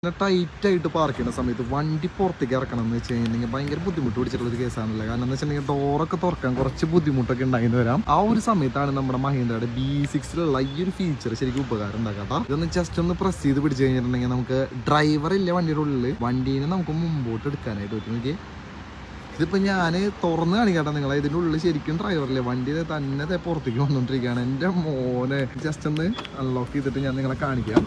Tight ആയിട്ട് park ചെയ്യുന്ന സമയത്ത് വണ്ടി പുറത്തേക്ക് ഇറക്കണം എന്ന് വെച്ച് കഴിഞ്ഞിട്ടുണ്ടെങ്കിൽ ഭയങ്കര ബുദ്ധിമുട്ട് പിടിച്ചിട്ടുള്ള ഒരു കേസാണല്ലോ. കാരണം എന്ന് വെച്ചിട്ടുണ്ടെങ്കിൽ ഡോറൊക്കെ തുറക്കാൻ കുറച്ച് ബുദ്ധിമുട്ടൊക്കെ ഉണ്ടായിരുന്നു വരാം. ആ ഒരു സമയത്താണ് നമ്മുടെ മഹീന്ദ്രയുടെ B6 ഈ ഒരു ഫീച്ചർ ശരിക്കും ഉപകാരം ഉണ്ടാക്കാട്ടോ. ഇതൊന്ന് ജസ്റ്റ് ഒന്ന് പ്രസ് ചെയ്ത് പിടിച്ചു കഴിഞ്ഞിട്ടുണ്ടെങ്കിൽ നമുക്ക് ഡ്രൈവർ ഇല്ല വണ്ടിയുടെ ഉള്ളിൽ, വണ്ടീനെ നമുക്ക് മുമ്പോട്ട് എടുക്കാനായിട്ട് പറ്റും. നോക്കി, ഇതിപ്പോൾ ഞാൻ തുറന്ന് കാണിക്കാട്ടെ നിങ്ങളെ. ഇതിൻ്റെ ഉള്ളിൽ ശരിക്കും ഡ്രൈവറില്ലേ, വണ്ടി തന്നെ പുറത്തേക്ക് വന്നുകൊണ്ടിരിക്കുകയാണ്. എൻ്റെ മോനെ ജസ്റ്റ് ഒന്ന് അൺലോക്ക് ചെയ്തിട്ട് ഞാൻ നിങ്ങളെ കാണിക്കാം.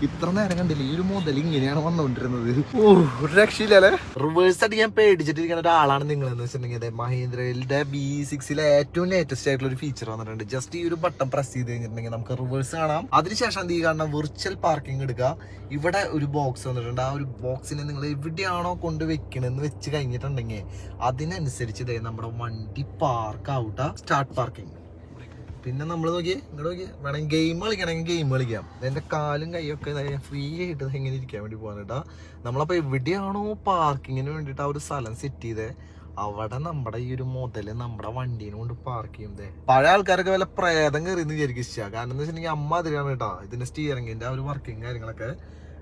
ഇത്ര നേരം കണ്ടില്ല, ഈ ഒരു മുതൽ ഇങ്ങനെയാണ് വന്നുകൊണ്ടിരുന്നത്. ഓ, ഒരു രക്ഷയില്ലേ. റിവേഴ്സ് അടിക്കാൻ പേടിച്ചിട്ടിരിക്കുന്ന ഒരാളാണ് നിങ്ങൾ എന്ന് വെച്ചിട്ടുണ്ടെങ്കിൽ മഹീന്ദ്രയുടെ B6 ഏറ്റവും ലേറ്റസ്റ്റ് ആയിട്ടുള്ള ഒരു ഫീച്ചർ വന്നിട്ടുണ്ട്. ജസ്റ്റ് ഈ ഒരു ബട്ടൺ പ്രസ് ചെയ്ത് കഴിഞ്ഞിട്ടുണ്ടെങ്കിൽ നമുക്ക് റിവേഴ്സ് കാണാം. അതിനുശേഷം ഈ കാണുന്ന വിർച്വൽ പാർക്കിംഗ് എടുക്കുക. ഇവിടെ ഒരു ബോക്സ് വന്നിട്ടുണ്ട്. ആ ഒരു ബോക്സിനെ നിങ്ങൾ എവിടെയാണോ കൊണ്ട് വെക്കണമെന്ന് വെച്ച് കഴിഞ്ഞിട്ടുണ്ടെങ്കിൽ അതിനനുസരിച്ച് നമ്മുടെ വണ്ടി പാർക്ക് ആവട്ടെ. Start parking. പിന്നെ നമ്മൾ നോക്കിയേ, ഇങ്ങോട്ട് നോക്കിയേ, വേണമെങ്കിൽ ഗെയിം കളിക്കണമെങ്കിൽ ഗെയിം കളിക്കാം. എൻ്റെ കാലും കൈയൊക്കെ ഫ്രീ ആയിട്ട് എങ്ങനെ ഇരിക്കാൻ വേണ്ടി പോകാനായിട്ടാ. നമ്മളപ്പോൾ എവിടെയാണോ പാർക്കിങ്ങിന് വേണ്ടിയിട്ട് ആ ഒരു സ്ഥലം സെറ്റ് ചെയ്തേ, അവിടെ നമ്മുടെ ഈ ഒരു മുതല് നമ്മുടെ വണ്ടീനെ കൊണ്ട് പാർക്ക് ചെയ്യുന്നതേ. പഴയ ആൾക്കാരൊക്കെ വല്ല പ്രേതം കയറിയെന്ന് വിചാരിക്കുക. കാരണം എന്താ വെച്ചിട്ടുണ്ടെങ്കിൽ അമ്മ അതിലാണ് കേട്ടോ ഇതിന്റെ സ്റ്റിയറിംഗിന്റെ ആ ഒരു വർക്കിംഗ് കാര്യങ്ങളൊക്കെ.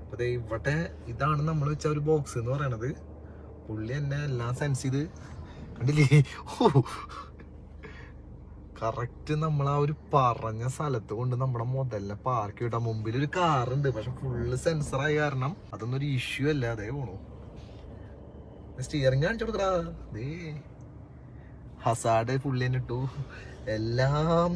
അപ്പൊ ഇവിടെ ഇതാണ് നമ്മൾ വെച്ച ഒരു ബോക്സ് എന്ന് പറയണത്. പുള്ളി എന്നെ എല്ലാം സെൻസ് ചെയ്ത് കണ്ടില്ലേ. കറക്റ്റ് നമ്മൾ ആ ഒരു പറഞ്ഞ സ്ഥലത്ത് കൊണ്ട് നമ്മുടെ മുതലിനെ പാർക്ക് ചെയ്യട്ടാ. മുമ്പിൽ ഒരു കാറുണ്ട്, പക്ഷെ ഫുള്ള് സെൻസറായ കാരണം അതൊന്നും ഒരു ഇഷ്യൂ അല്ല. അതേ പോണു. സ്റ്റിയറിംഗ് കാണിച്ചു കൊടുക്കടാ. ദേ ഹസാഡ് പുള്ളി തന്നെ ഇട്ടു. എല്ലാം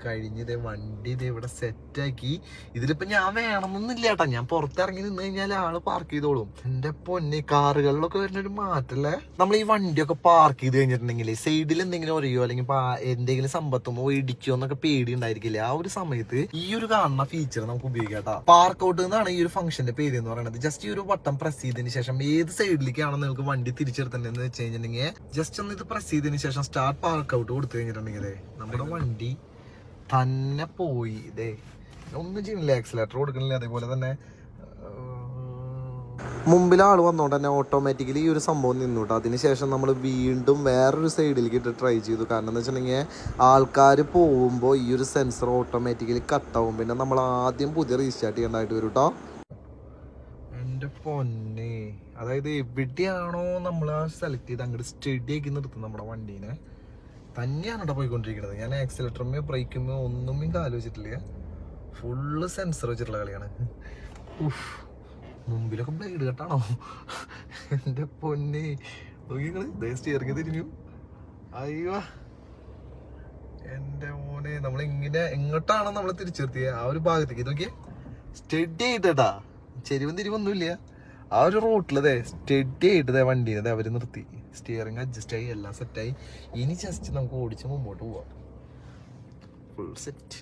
കഴിഞ്ഞ് വണ്ടി ഇവിടെ സെറ്റാക്കി. ഇതിലിപ്പോ ഞാൻ വേണമെന്നൊന്നുമില്ല കേട്ടാ. ഞാൻ പുറത്തിറങ്ങി നിന്ന് കഴിഞ്ഞാൽ ആള് പാർക്ക് ചെയ്തോളും. എന്റെ പൊന്നെ, കാറുകളിലൊക്കെ വരുന്നൊരു മാറ്റല്ലേ. നമ്മൾ ഈ വണ്ടിയൊക്കെ പാർക്ക് ചെയ്ത് കഴിഞ്ഞിട്ടുണ്ടെങ്കിൽ സൈഡിൽ എന്തെങ്കിലും ഒരയോ അല്ലെങ്കിൽ എന്തെങ്കിലും സമ്പത്തുമോ ഇടിക്കോ എന്നൊക്കെ പേടി ഉണ്ടായിരിക്കില്ലേ. ആ ഒരു സമയത്ത് ഈ ഒരു കാണുന്ന ഫീച്ചർ നമുക്ക് ഉപയോഗിക്കാം. പാർക്ക് ഔട്ട് എന്നാണ് ഈ ഒരു ഫംഗ്ഷന്റെ പേര് എന്ന് പറയുന്നത്. ജസ്റ്റ് ഈ ഒരു ബട്ടൺ പ്രസ് ചെയ്തതിന് ശേഷം ഏത് സൈഡിലേക്കാണോ നിങ്ങൾക്ക് വണ്ടി തിരിച്ചെടുത്തേണ്ടതെന്ന് വെച്ച് കഴിഞ്ഞിട്ടുണ്ടെങ്കിൽ ജസ്റ്റ് ഒന്ന് ഇത് പ്രസ് ചെയ്തതിന് ശേഷം സ്റ്റാർട്ട് പാർക്ക് ഔട്ട് കൊടുത്തു കഴിഞ്ഞിട്ടുണ്ടെങ്കിൽ നമ്മുടെ വണ്ടി തന്നെ പോയി. ഒന്നും ചെയ്യുന്നില്ല, ആക്സിലേറ്റർ കൊടുക്കണില്ല. അതേപോലെ തന്നെ മുമ്പിൽ ആൾ വന്നോണ്ട് തന്നെ ഓട്ടോമാറ്റിക്കലി ഈ ഒരു സംഭവം നിന്നുട്ടോ. അതിനുശേഷം നമ്മൾ വീണ്ടും വേറൊരു സൈഡിലേക്ക് ഇട്ട് ട്രൈ ചെയ്തു. കാരണം എന്താ വെച്ചിട്ടുണ്ടെങ്കിൽ ആൾക്കാർ പോകുമ്പോൾ ഈ ഒരു സെൻസർ ഓട്ടോമാറ്റിക്കലി കട്ടാവും. പിന്നെ നമ്മൾ ആദ്യം പുതിയ റീസ്റ്റാർട്ട് ചെയ്യേണ്ടതായിട്ട് വരും കേട്ടോ. എൻ്റെ പൊന്നെ, അതായത് എവിടെയാണോ നമ്മൾ ആ സെലക്ട് ചെയ്ത് അങ്ങോട്ട് സ്റ്റഡി ആക്കി നിർത്തും നമ്മുടെ വണ്ടീനെ, തന്നെയാണ് കേട്ടോ പോയിക്കൊണ്ടിരിക്കുന്നത്. ഞാൻ ആക്സിലേറ്ററുമോ ബ്രേക്കുമോ ഒന്നും ആലോചിച്ചിട്ടില്ല. ഫുള്ള് സെൻസർ വെച്ചിട്ടുള്ള കളിയാണ്. മുമ്പിലൊക്കെ ബ്ലേഡ് കട്ടാണോ എൻ്റെ പൊന്നെ. നോക്കിങ്ങള് സ്റ്റിയറിംഗ് തിരിഞ്ഞു. അയ്യോ എൻ്റെ മോനെ, നമ്മളിങ്ങനെ എങ്ങോട്ടാണോ നമ്മൾ തിരിച്ചെത്തിയത് ആ ഒരു ഭാഗത്തേക്ക് നോക്കിയേ. സ്റ്റഡി ആയിട്ടാ, ചെരിവും തിരിവൊന്നുമില്ല. ആ ഒരു റോട്ടിലതേ സ്റ്റഡി ആയിട്ട് വണ്ടീനെ അവർ നിർത്തി. സ്റ്റിയറിംഗ് അഡ്ജസ്റ്റ് ആയി, എല്ലാം സെറ്റായി. ഇനി ജസ്റ്റ് നമുക്ക് ഓടിച്ച് മുമ്പോട്ട് പോവാം. Full set.